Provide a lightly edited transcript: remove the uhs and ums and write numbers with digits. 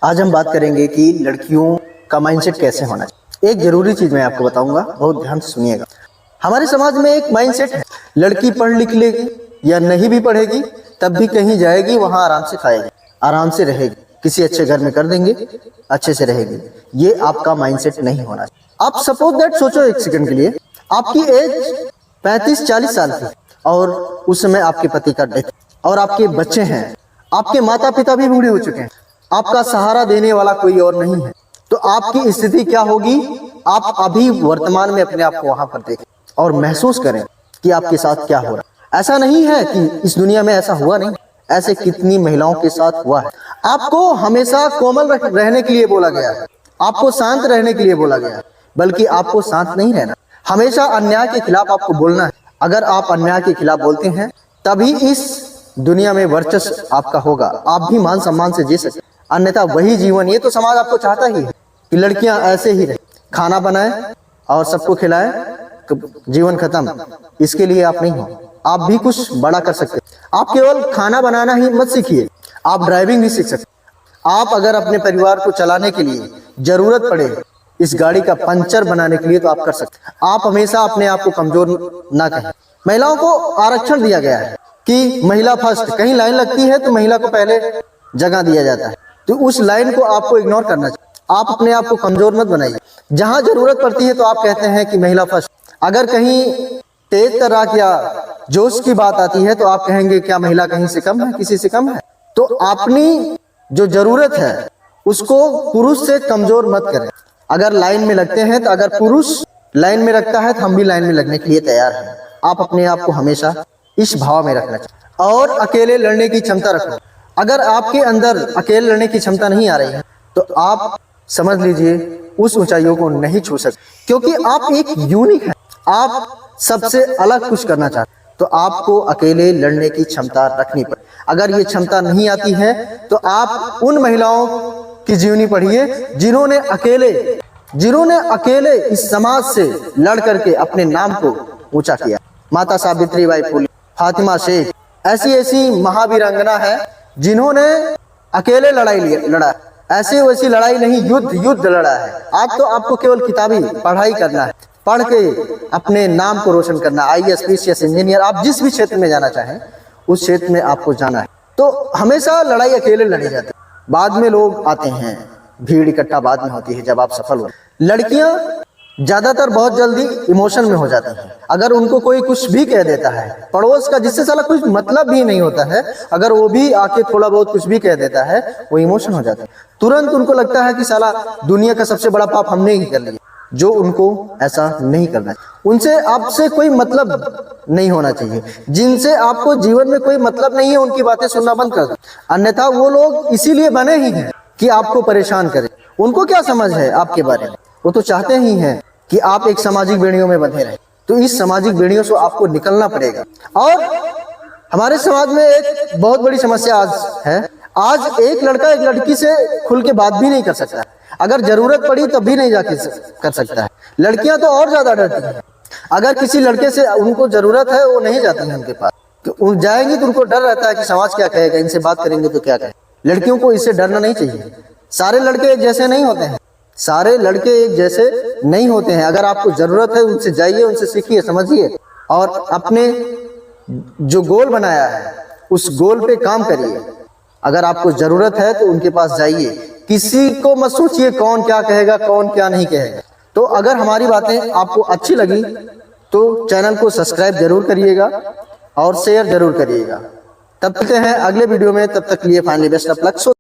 आज हम बात करेंगे कि लड़कियों का माइंडसेट कैसे होना चाहिए। एक जरूरी चीज मैं आपको बताऊंगा, बहुत ध्यान से सुनिएगा। हमारे समाज में एक माइंडसेट है, लड़की पढ़ लिख लेगी या नहीं भी पढ़ेगी तब भी कहीं जाएगी, वहां आराम से खाएगी, आराम से रहेगी, किसी अच्छे घर में कर देंगे, अच्छे से रहेगी। ये आपका माइंडसेट नहीं होना चाहिए। आप सपोज दैट सोचो एक सेकंड के लिए, आपकी एज 35-40 साल की और उस समय आपके पति का डेथ और आपके बच्चे हैं, आपके माता पिता भी बूढ़े हो चुके हैं, आपका सहारा देने वाला कोई और नहीं है, तो आपकी स्थिति क्या होगी। आप अभी वर्तमान में अपने आप को वहां पर देखें और महसूस करें कि आपके साथ क्या हो रहा है। ऐसा नहीं है कि इस दुनिया में ऐसा हुआ नहीं, ऐसे कितनी महिलाओं के साथ हुआ है। आपको हमेशा कोमल रहने के लिए बोला गया है, आपको शांत रहने के लिए बोला गया है, बल्कि आपको शांत नहीं रहना, हमेशा अन्याय के खिलाफ आपको बोलना है। अगर आप अन्याय के खिलाफ बोलते हैं तभी इस दुनिया में वर्चस्व आपका होगा, आप भी मान सम्मान से जी सकते, अन्यथा वही जीवन, ये तो समाज आपको चाहता ही है कि लड़कियां ऐसे ही रहे, खाना बनाए और सबको खिलाए, जीवन खत्म। इसके लिए आप नहीं हो, आप भी कुछ बड़ा कर सकते। आप केवल खाना बनाना ही मत सीखिए, आप ड्राइविंग भी सीख सकते। आप अगर अपने परिवार को चलाने के लिए जरूरत पड़े इस गाड़ी का पंचर बनाने के लिए तो आप कर सकते। आप हमेशा अपने आप को कमजोर ना कहें। महिलाओं को आरक्षण दिया गया है कि महिला फर्स्ट, कहीं लाइन लगती है तो महिला को पहले जगह दिया जाता है, तो उस लाइन को आपको इग्नोर करना चाहिए। आप अपने आप को कमजोर मत बनाइए। जहां जरूरत पड़ती है तो आप कहते हैं कि महिला फर्स्ट, अगर कहीं तेज तर्राक या जोश की बात आती है तो आप कहेंगे क्या महिला कहीं से कम है, किसी से कम है। तो अपनी जो जरूरत है उसको पुरुष से कमजोर मत करें। अगर लाइन में लगते हैं तो अगर पुरुष लाइन में रखता है तो हम भी लाइन में लगने के लिए तैयार हैं। आप अपने आप को हमेशा इस भाव में रखना चाहिए और अकेले लड़ने की क्षमता रखो। अगर आपके अंदर अकेले लड़ने की क्षमता नहीं आ रही है तो आप समझ लीजिए उस ऊंचाइयों को नहीं छू सकते, क्योंकि आप एक यूनिक हैं, आप सबसे अलग कुछ करना चाहते, तो आपको अकेले लड़ने की क्षमता रखनी पड़े। अगर ये क्षमता नहीं आती है तो आप उन महिलाओं की जीवनी पढ़िए जिन्होंने अकेले इस समाज से लड़ करके अपने नाम को ऊंचा किया। माता सावित्री बाई फुले, फातिमा शेख, ऐसी महावीरांगना है जिन्होंने अकेले लड़ा, ऐसे वैसी लड़ाई नहीं, युद्ध लड़ा है। आज तो आपको केवल किताबी पढ़ाई करना है, पढ़ के अपने नाम को रोशन करना, IAS, PCS, इंजीनियर, आप जिस भी क्षेत्र में जाना चाहें उस क्षेत्र में आपको जाना है। तो हमेशा लड़ाई अकेले लड़ी जाती है, बाद में लोग आते हैं, भीड़ इकट्ठा बाद में होती है जब आप सफल हो। लड़कियां ज्यादातर बहुत जल्दी इमोशन में हो जाती हैं। अगर उनको कोई कुछ भी कह देता है, पड़ोस का जिससे साला कुछ मतलब भी नहीं होता है, अगर वो भी आके थोड़ा बहुत कुछ भी कह देता है वो इमोशन हो जाता है। तुरंत उनको लगता है कि साला दुनिया का सबसे बड़ा पाप हमने ही कर लिया, जो उनको ऐसा नहीं करना चाहिए। उनसे आपसे कोई मतलब नहीं होना चाहिए। जिनसे आपको जीवन में कोई मतलब नहीं है उनकी बातें सुनना बंद कर दो, अन्यथा वो लोग इसीलिए बने ही हैं कि आपको परेशान करें। उनको क्या समझ है आपके बारे में, वो तो चाहते ही हैं कि आप एक सामाजिक बेड़ियों में बंधे रहें। तो इस सामाजिक बेड़ियों से आपको निकलना पड़ेगा। और हमारे समाज में एक बहुत बड़ी समस्या आज है, आज एक लड़का एक लड़की से खुल के बात भी नहीं कर सकता है, अगर जरूरत पड़ी तब भी नहीं जाके कर सकता है। लड़कियां तो और ज्यादा डरती हैं, अगर किसी लड़के से उनको जरूरत है वो नहीं जाती हैं उनके पास, तो जाएंगी तो उनको डर रहता है कि समाज क्या कहेगा, इनसे बात करेंगे तो क्या कहें। लड़कियों को इससे डरना नहीं चाहिए। सारे लड़के एक जैसे नहीं होते हैं, सारे लड़के एक जैसे नहीं होते हैं। अगर आपको जरूरत है उनसे जाइए, उनसे सीखिए, समझिए और अपने जो गोल बनाया है उस गोल पे काम करिए। अगर आपको जरूरत है तो उनके पास जाइए, किसी को मत सोचिए कौन क्या कहेगा, कौन क्या नहीं कहेगा। तो अगर हमारी बातें आपको अच्छी लगी तो चैनल को सब्सक्राइब जरूर करिएगा और शेयर जरूर करिएगा। तब तक हैं अगले वीडियो में, तब तक लिए फाइनली बेस्ट ऑफ लक।